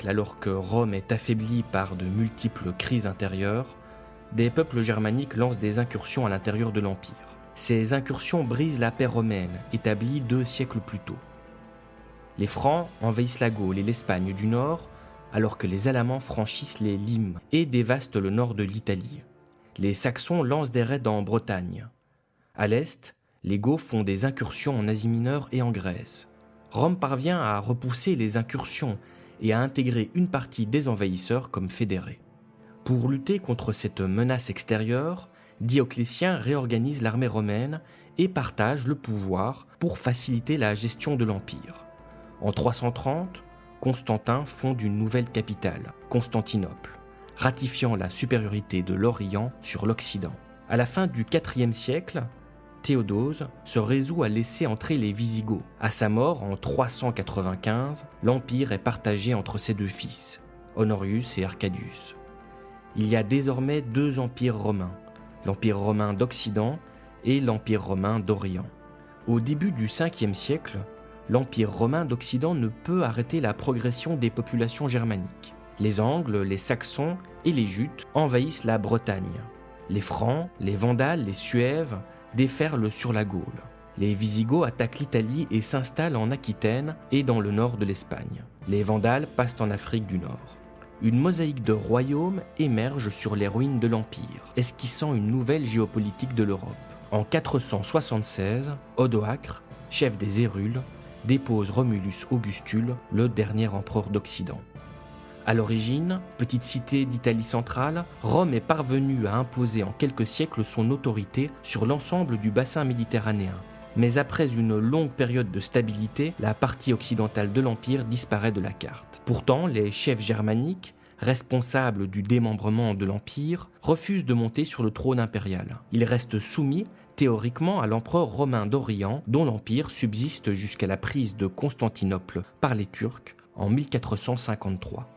siècle, alors que Rome est affaiblie par de multiples crises intérieures, des peuples germaniques lancent des incursions à l'intérieur de l'Empire. Ces incursions brisent la paix romaine, établie 2 siècles plus tôt. Les Francs envahissent la Gaule et l'Espagne du Nord, alors que les Alamans franchissent les Limes et dévastent le nord de l'Italie. Les Saxons lancent des raids en Bretagne. À l'est, les Goths font des incursions en Asie mineure et en Grèce. Rome parvient à repousser les incursions et à intégrer une partie des envahisseurs comme fédérés. Pour lutter contre cette menace extérieure, Dioclétien réorganise l'armée romaine et partage le pouvoir pour faciliter la gestion de l'Empire. En 330, Constantin fonde une nouvelle capitale, Constantinople, ratifiant la supériorité de l'Orient sur l'Occident. À la fin du IVe siècle, Théodose se résout à laisser entrer les Wisigoths. À sa mort en 395, l'Empire est partagé entre ses 2 fils, Honorius et Arcadius. Il y a désormais 2 empires romains, l'Empire romain d'Occident et l'Empire romain d'Orient. Au début du 5e siècle, l'Empire romain d'Occident ne peut arrêter la progression des populations germaniques. Les Angles, les Saxons et les Jutes envahissent la Bretagne. Les Francs, les Vandales, les Suèves déferlent sur la Gaule. Les Wisigoths attaquent l'Italie et s'installent en Aquitaine et dans le nord de l'Espagne. Les Vandales passent en Afrique du Nord. Une mosaïque de royaumes émerge sur les ruines de l'Empire, esquissant une nouvelle géopolitique de l'Europe. En 476, Odoacre, chef des Hérules, dépose Romulus Augustule, le dernier empereur d'Occident. À l'origine, petite cité d'Italie centrale, Rome est parvenue à imposer en quelques siècles son autorité sur l'ensemble du bassin méditerranéen. Mais après une longue période de stabilité, la partie occidentale de l'Empire disparaît de la carte. Pourtant, les chefs germaniques, responsables du démembrement de l'Empire, refusent de monter sur le trône impérial. Ils restent soumis théoriquement à l'empereur romain d'Orient, dont l'Empire subsiste jusqu'à la prise de Constantinople par les Turcs en 1453.